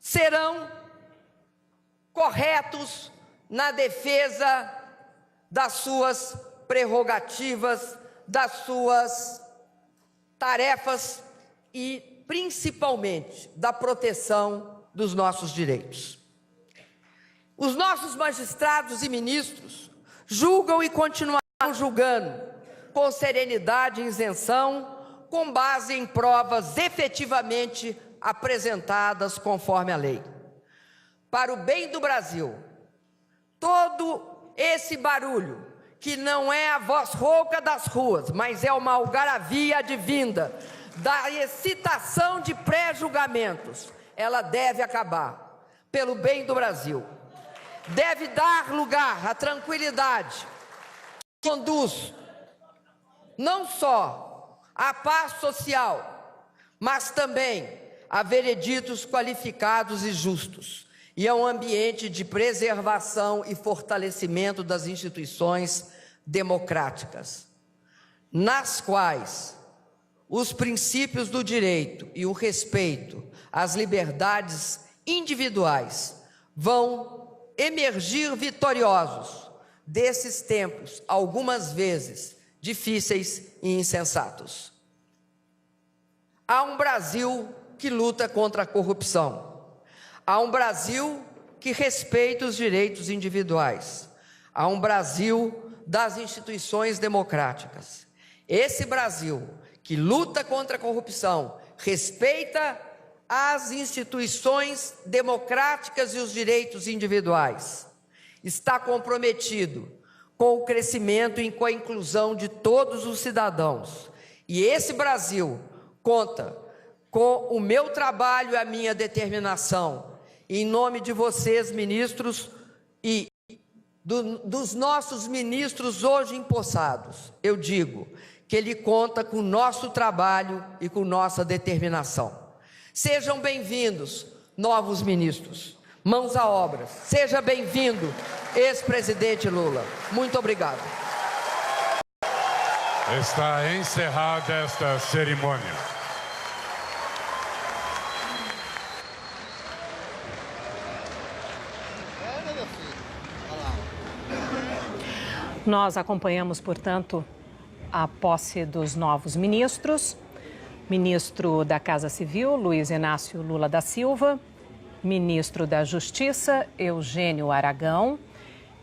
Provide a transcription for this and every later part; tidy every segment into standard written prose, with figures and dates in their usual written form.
serão corretos na defesa das suas prerrogativas, das suas tarefas e, principalmente, da proteção dos nossos direitos. Os nossos magistrados e ministros julgam e continuarão julgando com serenidade e isenção, com base em provas efetivamente apresentadas conforme a lei. Para o bem do Brasil, todo esse barulho, que não é a voz rouca das ruas, mas é uma algaravia advinda da excitação de pré-julgamentos, ela deve acabar, pelo bem do Brasil. Deve dar lugar à tranquilidade que conduz não só à paz social, mas também a vereditos qualificados e justos, e a um ambiente de preservação e fortalecimento das instituições democráticas, nas quais os princípios do direito e o respeito às liberdades individuais vão emergir vitoriosos desses tempos, algumas vezes difíceis e insensatos. Há um Brasil que luta contra a corrupção. Há um Brasil que respeita os direitos individuais. Há um Brasil das instituições democráticas. Esse Brasil que luta contra a corrupção, respeita as instituições democráticas e os direitos individuais, está comprometido com o crescimento e com a inclusão de todos os cidadãos. E esse Brasil conta com o meu trabalho e a minha determinação. Em nome de vocês, ministros, e dos nossos ministros hoje empossados, eu digo que ele conta com o nosso trabalho e com nossa determinação. Sejam bem-vindos, novos ministros. Mãos à obra. Seja bem-vindo, ex-presidente Lula. Muito obrigado. Está encerrada esta cerimônia. Nós acompanhamos, portanto, a posse dos novos ministros. Ministro da Casa Civil, Luiz Inácio Lula da Silva. Ministro da Justiça, Eugênio Aragão.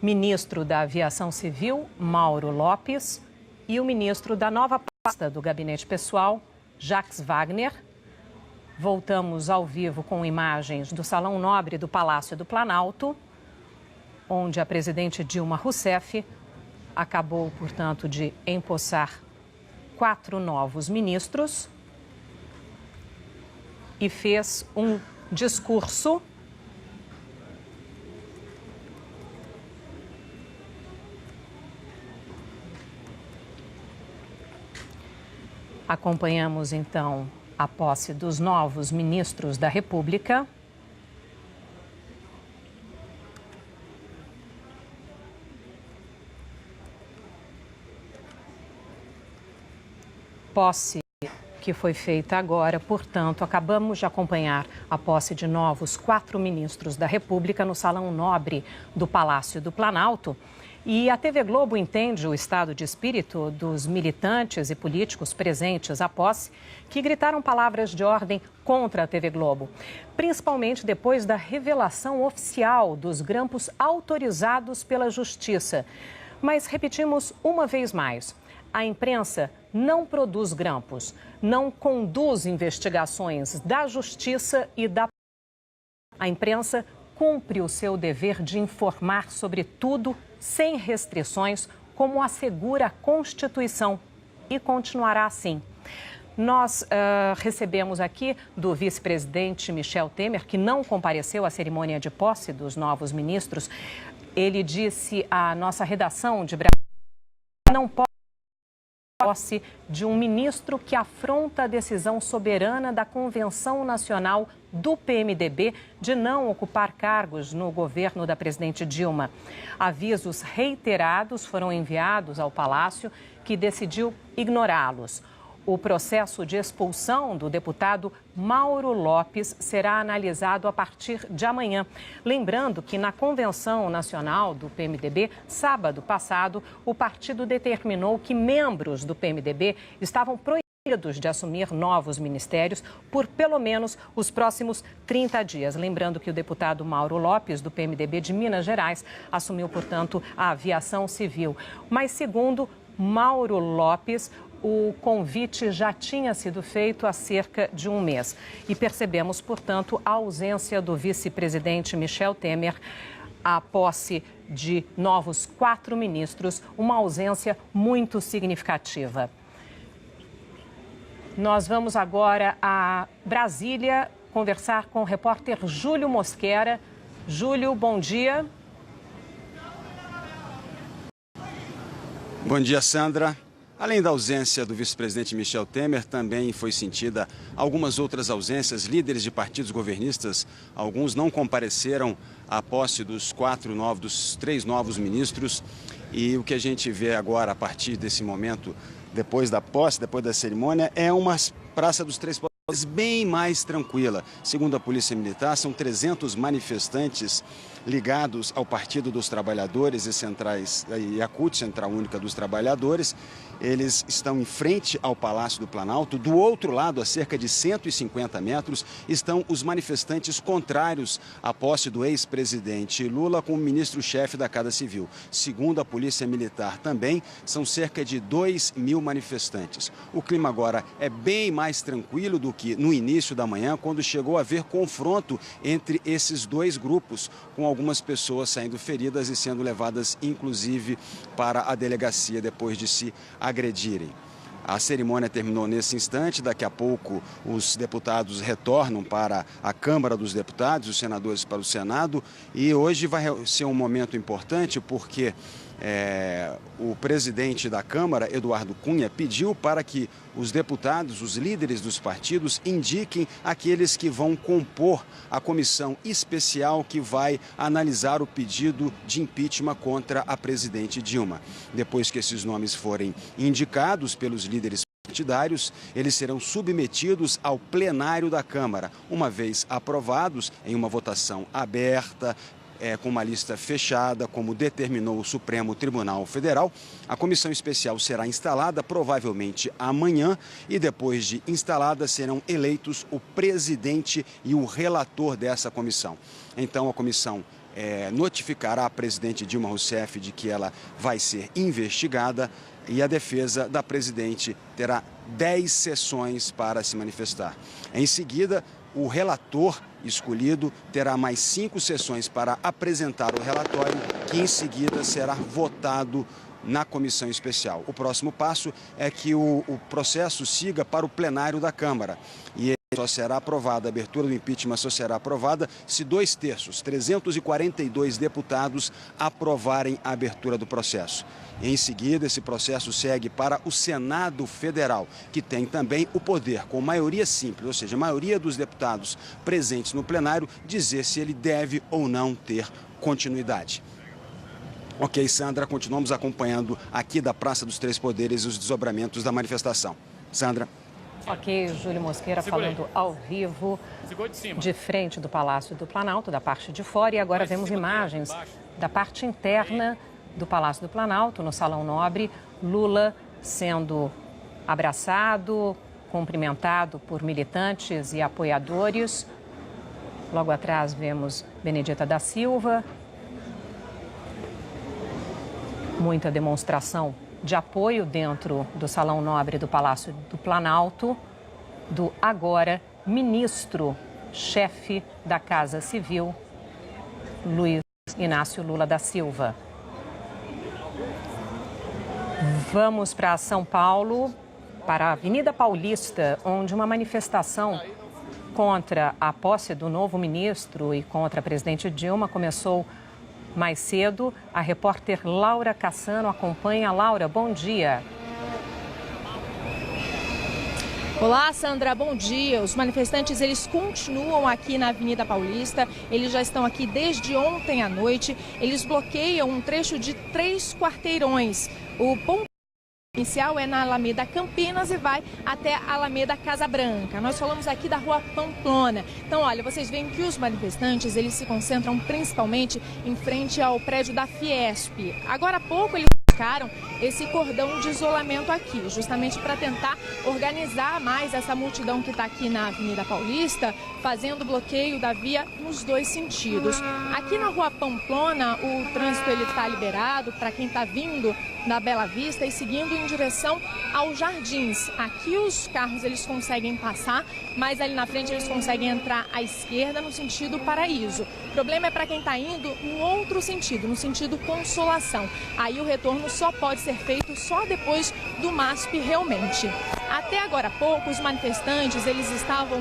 Ministro da Aviação Civil, Mauro Lopes. E o ministro da nova pasta do Gabinete Pessoal, Jacques Wagner. Voltamos ao vivo com imagens do Salão Nobre do Palácio do Planalto, onde a presidente Dilma Rousseff acabou, portanto, de empossar 4 novos ministros e fez um discurso Acompanhamos, então, a posse dos novos ministros da República. Posse que foi feita agora, portanto, acabamos de acompanhar a posse de novos 4 ministros da República no Salão Nobre do Palácio do Planalto. E a TV Globo entende o estado de espírito dos militantes e políticos presentes à posse, que gritaram palavras de ordem contra a TV Globo, principalmente depois da revelação oficial dos grampos autorizados pela Justiça. Mas repetimos uma vez mais, a imprensa não produz grampos, não conduz investigações da Justiça e da... A imprensa cumpre o seu dever de informar sobre tudo sem restrições, como assegura a Constituição, e continuará assim. Nós recebemos aqui do vice-presidente Michel Temer, que não compareceu à cerimônia de posse dos novos ministros. Ele disse à nossa redação de Brasília que não pode posse de um ministro que afronta a decisão soberana da Convenção Nacional do PMDB de não ocupar cargos no governo da presidente Dilma. Avisos reiterados foram enviados ao Palácio, que decidiu ignorá-los. O processo de expulsão do deputado Mauro Lopes será analisado a partir de amanhã. Lembrando que na Convenção Nacional do PMDB, sábado passado, o partido determinou que membros do PMDB estavam proibidos de assumir novos ministérios por pelo menos os próximos 30 dias. Lembrando que o deputado Mauro Lopes, do PMDB de Minas Gerais, assumiu, portanto, a aviação civil. Mas, segundo Mauro Lopes, o convite já tinha sido feito há cerca de um mês. E percebemos, portanto, a ausência do vice-presidente Michel Temer, a posse de novos 4 ministros, uma ausência muito significativa. Nós vamos agora a Brasília conversar com o repórter Júlio Mosquera. Júlio, bom dia. Bom dia, Sandra. Além da ausência do vice-presidente Michel Temer, também foi sentida algumas outras ausências. Líderes de partidos governistas, alguns não compareceram à posse dos 3 novos ministros. E o que a gente vê agora, a partir desse momento, depois da posse, depois da cerimônia, é uma Praça dos Três Poderes bem mais tranquila. Segundo a Polícia Militar, são 300 manifestantes ligados ao Partido dos Trabalhadores e a CUT, Central Única dos Trabalhadores. Eles estão em frente ao Palácio do Planalto. Do outro lado, a cerca de 150 metros, estão os manifestantes contrários à posse do ex-presidente Lula como ministro-chefe da Casa Civil. Segundo a Polícia Militar também, são cerca de 2.000 manifestantes. O clima agora é bem mais tranquilo do que no início da manhã, quando chegou a haver confronto entre esses dois grupos, com algumas pessoas saindo feridas e sendo levadas, inclusive, para a delegacia depois de se agredirem. A cerimônia terminou nesse instante. Daqui a pouco os deputados retornam para a Câmara dos Deputados, os senadores para o Senado. E hoje vai ser um momento importante porque o presidente da Câmara, Eduardo Cunha, pediu para que os deputados, os líderes dos partidos, indiquem aqueles que vão compor a comissão especial que vai analisar o pedido de impeachment contra a presidente Dilma. Depois que esses nomes forem indicados pelos líderes partidários, eles serão submetidos ao plenário da Câmara. Uma vez aprovados em uma votação aberta, com uma lista fechada, como determinou o Supremo Tribunal Federal, a comissão especial será instalada provavelmente amanhã e depois de instalada serão eleitos o presidente e o relator dessa comissão. Então a comissão notificará a presidente Dilma Rousseff de que ela vai ser investigada e a defesa da presidente terá 10 sessões para se manifestar. Em seguida, o relator escolhido terá mais 5 sessões para apresentar o relatório, que em seguida será votado na comissão especial. O próximo passo é que o processo siga para o plenário da Câmara. E só será aprovada, a abertura do impeachment só será aprovada se 2/3, 342 deputados, aprovarem a abertura do processo. Em seguida, esse processo segue para o Senado Federal, que tem também o poder, com maioria simples, ou seja, a maioria dos deputados presentes no plenário, dizer se ele deve ou não ter continuidade. Ok, Sandra, continuamos acompanhando aqui da Praça dos Três Poderes os desdobramentos da manifestação. Sandra. Ok, Júlio Mosquera falando ao vivo de frente do Palácio do Planalto, da parte de fora. E agora vemos imagens da parte interna do Palácio do Planalto, no Salão Nobre. Lula sendo abraçado, cumprimentado por militantes e apoiadores. Logo atrás vemos Benedita da Silva. Muita demonstração de apoio dentro do Salão Nobre do Palácio do Planalto, do agora ministro-chefe da Casa Civil, Luiz Inácio Lula da Silva. Vamos para São Paulo, para a Avenida Paulista, onde uma manifestação contra a posse do novo ministro e contra a presidente Dilma começou mais cedo. A repórter Laura Cassano acompanha. Laura, bom dia. Olá, Sandra, bom dia. Os manifestantes, eles continuam aqui na Avenida Paulista. Eles já estão aqui desde ontem à noite. Eles bloqueiam um trecho de 3 quarteirões. O ponto inicial é na Alameda Campinas e vai até a Alameda Casa Branca. Nós falamos aqui da Rua Pamplona. Então, olha, vocês veem que os manifestantes, eles se concentram principalmente em frente ao prédio da Fiesp. Agora há pouco eles colocaram esse cordão de isolamento aqui, justamente para tentar organizar mais essa multidão que está aqui na Avenida Paulista, fazendo bloqueio da via nos dois sentidos. Aqui na Rua Pamplona, o trânsito está liberado para quem está vindo da Bela Vista e seguindo em direção aos Jardins. Aqui os carros eles conseguem passar, mas ali na frente eles conseguem entrar à esquerda no sentido Paraíso. O problema é para quem está indo no outro sentido, no sentido Consolação. Aí o retorno só pode ser feito só depois do MASP realmente. Até agora há pouco, os manifestantes eles estavam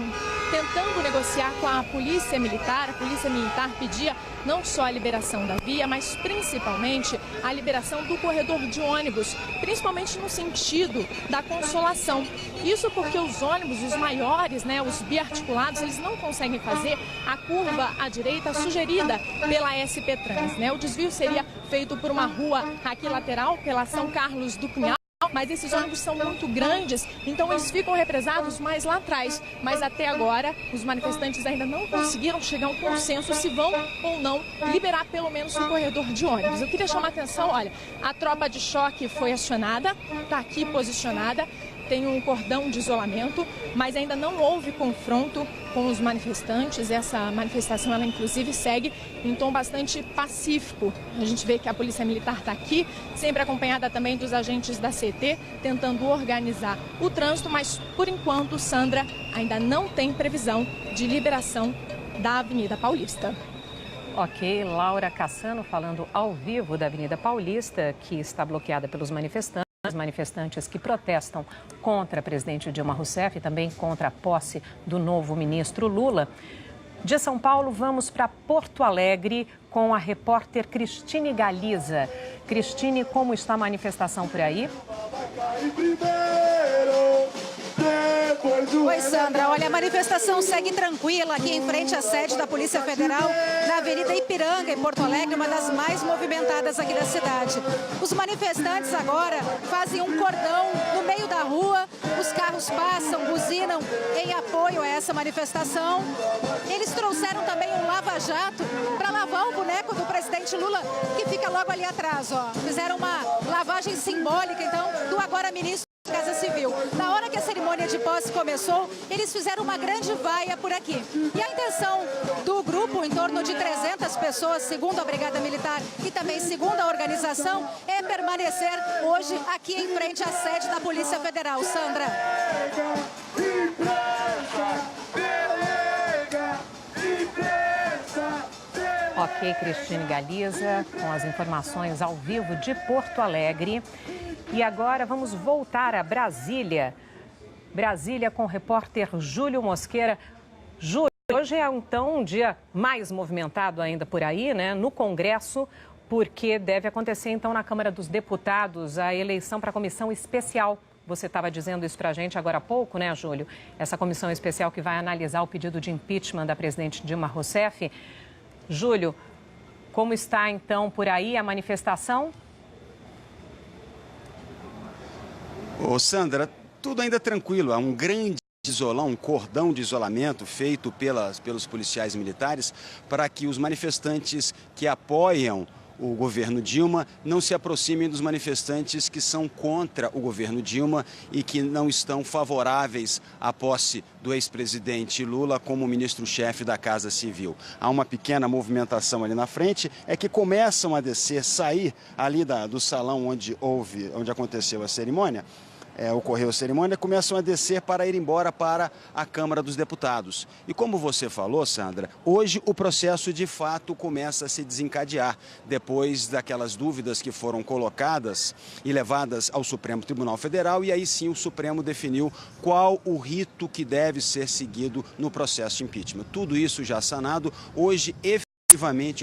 tentando negociar com a Polícia Militar. A Polícia Militar pedia não só a liberação da via, mas principalmente a liberação do corredor de ônibus, principalmente no sentido da Consolação. Isso porque os ônibus, os maiores, os biarticulados, eles não conseguem fazer a curva à direita sugerida pela SP Trans. O desvio seria feito por uma rua aqui lateral, pela São Carlos do Cunhal. Mas esses ônibus são muito grandes, então eles ficam represados mais lá atrás. Mas até agora, os manifestantes ainda não conseguiram chegar a um consenso se vão ou não liberar pelo menos o corredor de ônibus. Eu queria chamar a atenção, olha, a tropa de choque foi acionada, está aqui posicionada, tem um cordão de isolamento, mas ainda não houve confronto com os manifestantes. Essa manifestação, ela inclusive segue em tom bastante pacífico. A gente vê que a Polícia Militar está aqui, sempre acompanhada também dos agentes da CT, tentando organizar o trânsito, mas por enquanto, Sandra, ainda não tem previsão de liberação da Avenida Paulista. Ok, Laura Cassano falando ao vivo da Avenida Paulista, que está bloqueada pelos manifestantes. Os manifestantes que protestam contra a presidente Dilma Rousseff e também contra a posse do novo ministro Lula. De São Paulo, vamos para Porto Alegre com a repórter Cristine Galiza. Cristine, como está a manifestação por aí? Oi, Sandra. Olha, a manifestação segue tranquila aqui em frente à sede da Polícia Federal, na Avenida Ipiranga, em Porto Alegre, uma das mais movimentadas aqui da cidade. Os manifestantes agora fazem um cordão no meio da rua, os carros passam, buzinam em apoio a essa manifestação. Eles trouxeram também um lava-jato para lavar o boneco do presidente Lula, que fica logo ali atrás, ó. Fizeram uma lavagem simbólica, então, do agora ministro da Casa Civil. Na hora que a cerimônia de posse começou, eles fizeram uma grande vaia por aqui. E a intenção do grupo, em torno de 300 pessoas, segundo a Brigada Militar e também segundo a organização, é permanecer hoje aqui em frente à sede da Polícia Federal. Sandra. Ok, Cristine Galiza, com as informações ao vivo de Porto Alegre. E agora vamos voltar a Brasília. Brasília com o repórter Júlio Mosqueira. Júlio, hoje é então um dia mais movimentado ainda por aí, no Congresso, porque deve acontecer então na Câmara dos Deputados a eleição para a comissão especial. Você estava dizendo isso para a gente agora há pouco, Júlio? Essa comissão especial que vai analisar o pedido de impeachment da presidente Dilma Rousseff. Júlio, como está então por aí a manifestação? Ô Sandra, tudo ainda tranquilo, há um grande isolão, um cordão de isolamento feito pelos policiais militares para que os manifestantes que apoiam o governo Dilma não se aproximem dos manifestantes que são contra o governo Dilma e que não estão favoráveis à posse do ex-presidente Lula como ministro-chefe da Casa Civil. Há uma pequena movimentação ali na frente, é que começam a descer, sair ali do salão onde aconteceu a cerimônia. Ocorreu a cerimônia, começam a descer para ir embora para a Câmara dos Deputados. E como você falou, Sandra, hoje o processo de fato começa a se desencadear, depois daquelas dúvidas que foram colocadas e levadas ao Supremo Tribunal Federal, e aí sim o Supremo definiu qual o rito que deve ser seguido no processo de impeachment. Tudo isso já sanado, hoje efetivamente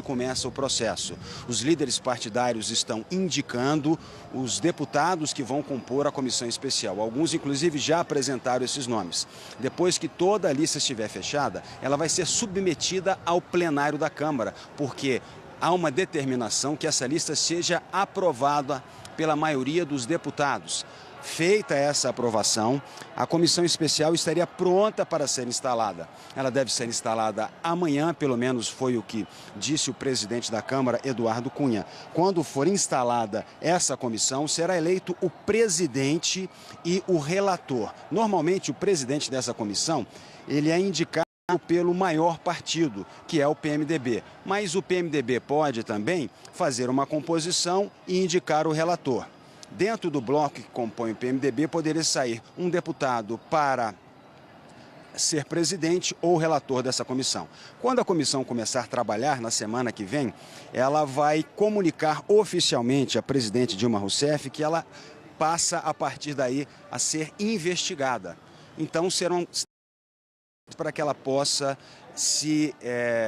começa o processo. Os líderes partidários estão indicando os deputados que vão compor a comissão especial. Alguns, inclusive, já apresentaram esses nomes. Depois que toda a lista estiver fechada, ela vai ser submetida ao plenário da Câmara, porque há uma determinação que essa lista seja aprovada pela maioria dos deputados. Feita essa aprovação, a comissão especial estaria pronta para ser instalada. Ela deve ser instalada amanhã, pelo menos foi o que disse o presidente da Câmara, Eduardo Cunha. Quando for instalada essa comissão, será eleito o presidente e o relator. Normalmente, o presidente dessa comissão, ele é indicado pelo maior partido, que é o PMDB. Mas o PMDB pode também fazer uma composição e indicar o relator. Dentro do bloco que compõe o PMDB, poderia sair um deputado para ser presidente ou relator dessa comissão. Quando a comissão começar a trabalhar na semana que vem, ela vai comunicar oficialmente à presidente Dilma Rousseff que ela passa, a partir daí, a ser investigada. Então, serão para que ela possa se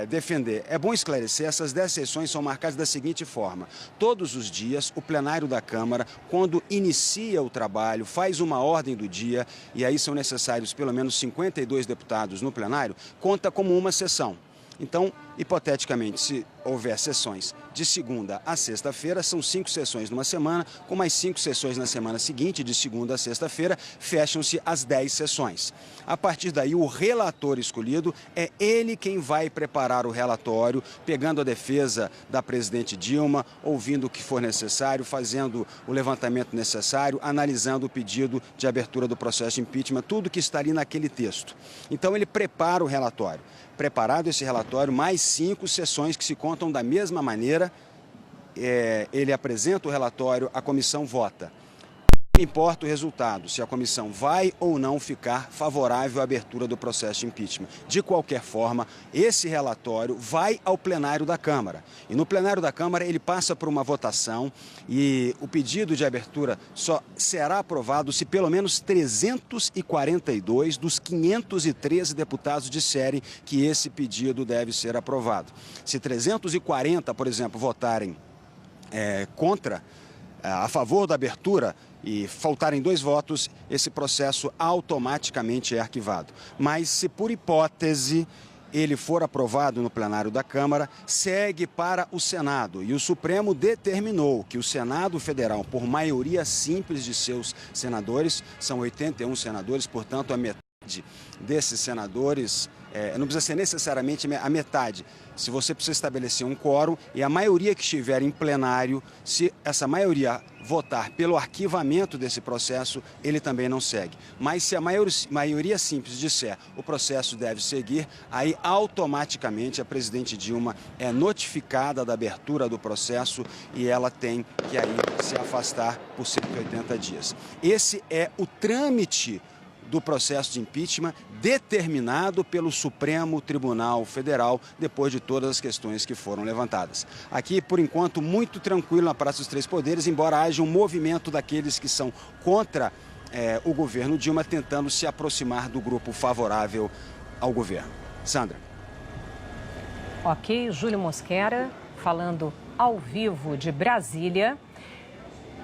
defender. É bom esclarecer, essas 10 sessões são marcadas da seguinte forma: todos os dias, o plenário da Câmara, quando inicia o trabalho, faz uma ordem do dia, e aí são necessários pelo menos 52 deputados no plenário, conta como uma sessão. Então, hipoteticamente, se houver sessões de segunda a sexta-feira, são 5 sessões numa semana, com mais 5 sessões na semana seguinte, de segunda a sexta-feira, fecham-se as 10 sessões. A partir daí, o relator escolhido é ele quem vai preparar o relatório, pegando a defesa da presidente Dilma, ouvindo o que for necessário, fazendo o levantamento necessário, analisando o pedido de abertura do processo de impeachment, tudo que está ali naquele texto. Então, ele prepara o relatório. Preparado esse relatório, mais 5 sessões que se contam da mesma maneira, ele apresenta o relatório, a comissão vota. Não importa o resultado, se a comissão vai ou não ficar favorável à abertura do processo de impeachment. De qualquer forma, esse relatório vai ao plenário da Câmara. E no plenário da Câmara ele passa por uma votação e o pedido de abertura só será aprovado se pelo menos 342 dos 513 deputados disserem que esse pedido deve ser aprovado. Se 340, por exemplo, votarem a favor da abertura e faltarem 2 votos, esse processo automaticamente é arquivado. Mas se por hipótese ele for aprovado no plenário da Câmara, segue para o Senado. E o Supremo determinou que o Senado Federal, por maioria simples de seus senadores, são 81 senadores, portanto a metade desses senadores, não precisa ser necessariamente a metade. Se você precisa estabelecer um quórum e a maioria que estiver em plenário, se essa maioria votar pelo arquivamento desse processo, ele também não segue. Mas se a maioria simples disser o processo deve seguir, aí automaticamente a presidente Dilma é notificada da abertura do processo e ela tem que aí se afastar por 180 dias. Esse é o trâmite do processo de impeachment determinado pelo Supremo Tribunal Federal depois de todas as questões que foram levantadas. Aqui, por enquanto, muito tranquilo na Praça dos Três Poderes, embora haja um movimento daqueles que são contra o governo Dilma tentando se aproximar do grupo favorável ao governo. Sandra. Ok, Júlio Mosquera falando ao vivo de Brasília.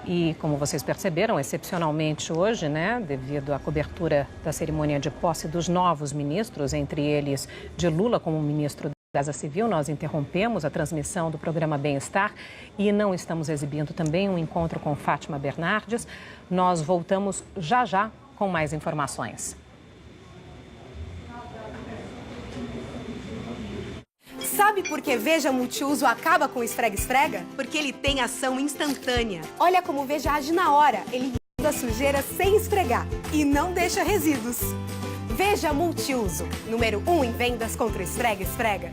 E, como vocês perceberam, excepcionalmente hoje, né, devido à cobertura da cerimônia de posse dos novos ministros, entre eles de Lula como ministro da Casa Civil, nós interrompemos a transmissão do programa Bem-Estar e não estamos exibindo também um encontro com Fátima Bernardes. Nós voltamos já com mais informações. Sabe por que Veja Multiuso acaba com o esfrega-esfrega? Porque ele tem ação instantânea. Olha como o Veja age na hora. Ele limpa a sujeira sem esfregar e não deixa resíduos. Veja Multiuso, número 1 em vendas contra o esfrega-esfrega.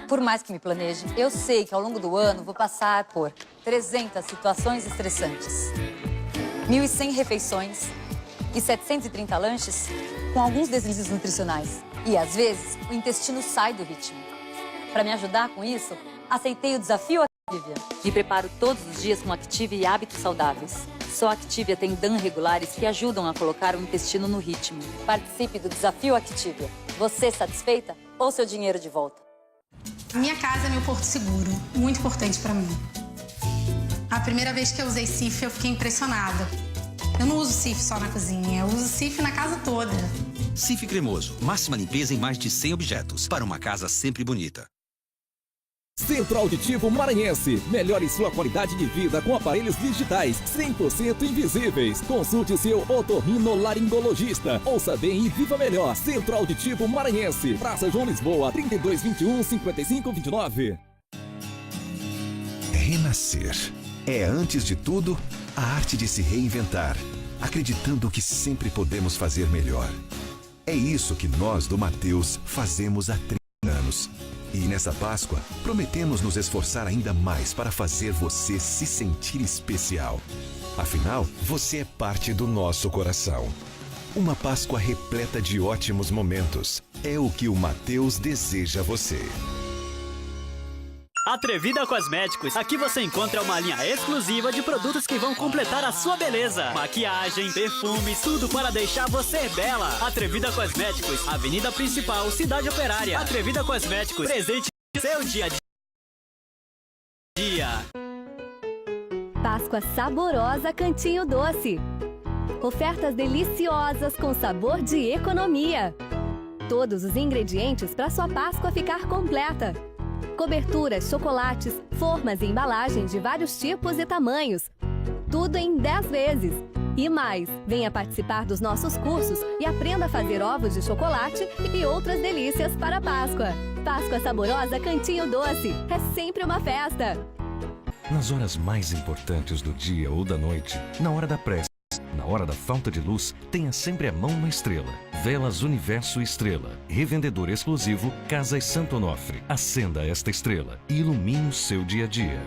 Por mais que me planeje, eu sei que ao longo do ano vou passar por 300 situações estressantes, 1.100 refeições e 730 lanches com alguns deslizes nutricionais. E às vezes o intestino sai do ritmo. Para me ajudar com isso, aceitei o desafio Activia. Me preparo todos os dias com Activia e hábitos saudáveis. Só a Activia tem DAN regulares que ajudam a colocar o intestino no ritmo. Participe do desafio Activia. Você satisfeita ou seu dinheiro de volta? Minha casa é meu porto seguro, muito importante para mim. A primeira vez que eu usei Cif, eu fiquei impressionada. Eu não uso Cif só na cozinha, eu uso Cif na casa toda. Cif Cremoso, máxima limpeza em mais de 100 objetos, para uma casa sempre bonita. Centro Auditivo Maranhense. Melhore sua qualidade de vida com aparelhos digitais 100% invisíveis. Consulte seu otorrinolaringologista. Ouça bem e viva melhor. Centro Auditivo Maranhense. Praça João Lisboa, 3221-5529. Renascer. É, antes de tudo, a arte de se reinventar, acreditando que sempre podemos fazer melhor. É isso que nós do Mateus fazemos há 30 anos. E nessa Páscoa, prometemos nos esforçar ainda mais para fazer você se sentir especial. Afinal, você é parte do nosso coração. Uma Páscoa repleta de ótimos momentos. É o que o Mateus deseja a você. Atrevida Cosméticos. Aqui você encontra uma linha exclusiva de produtos que vão completar a sua beleza. Maquiagem, perfumes, tudo para deixar você bela. Atrevida Cosméticos, Avenida Principal, Cidade Operária. Atrevida Cosméticos, presente no seu dia a dia. Páscoa saborosa Cantinho Doce. Ofertas deliciosas com sabor de economia. Todos os ingredientes para sua Páscoa ficar completa. Coberturas, chocolates, formas e embalagens de vários tipos e tamanhos. Tudo em 10 vezes. E mais, venha participar dos nossos cursos e aprenda a fazer ovos de chocolate e outras delícias para a Páscoa. Páscoa saborosa Cantinho Doce. É sempre uma festa. Nas horas mais importantes do dia ou da noite, na hora da prece, na hora da falta de luz, tenha sempre a mão na estrela. Velas Universo Estrela. Revendedor exclusivo Casas Santo Onofre. Acenda esta estrela e ilumine o seu dia a dia.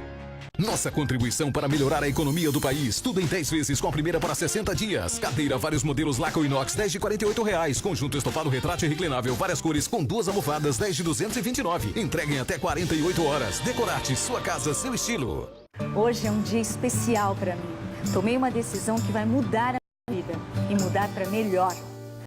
Nossa contribuição para melhorar a economia do país. Tudo em 10 vezes com a primeira para 60 dias. Cadeira, vários modelos Laco Inox, 10 de R$ 48. Conjunto estofado retrátil reclinável, várias cores, com 2 almofadas, 10 de R$ 229. Entrega em até 48 horas. Decorate, sua casa, seu estilo. Hoje é um dia especial para mim. Tomei uma decisão que vai mudar a minha vida e mudar para melhor.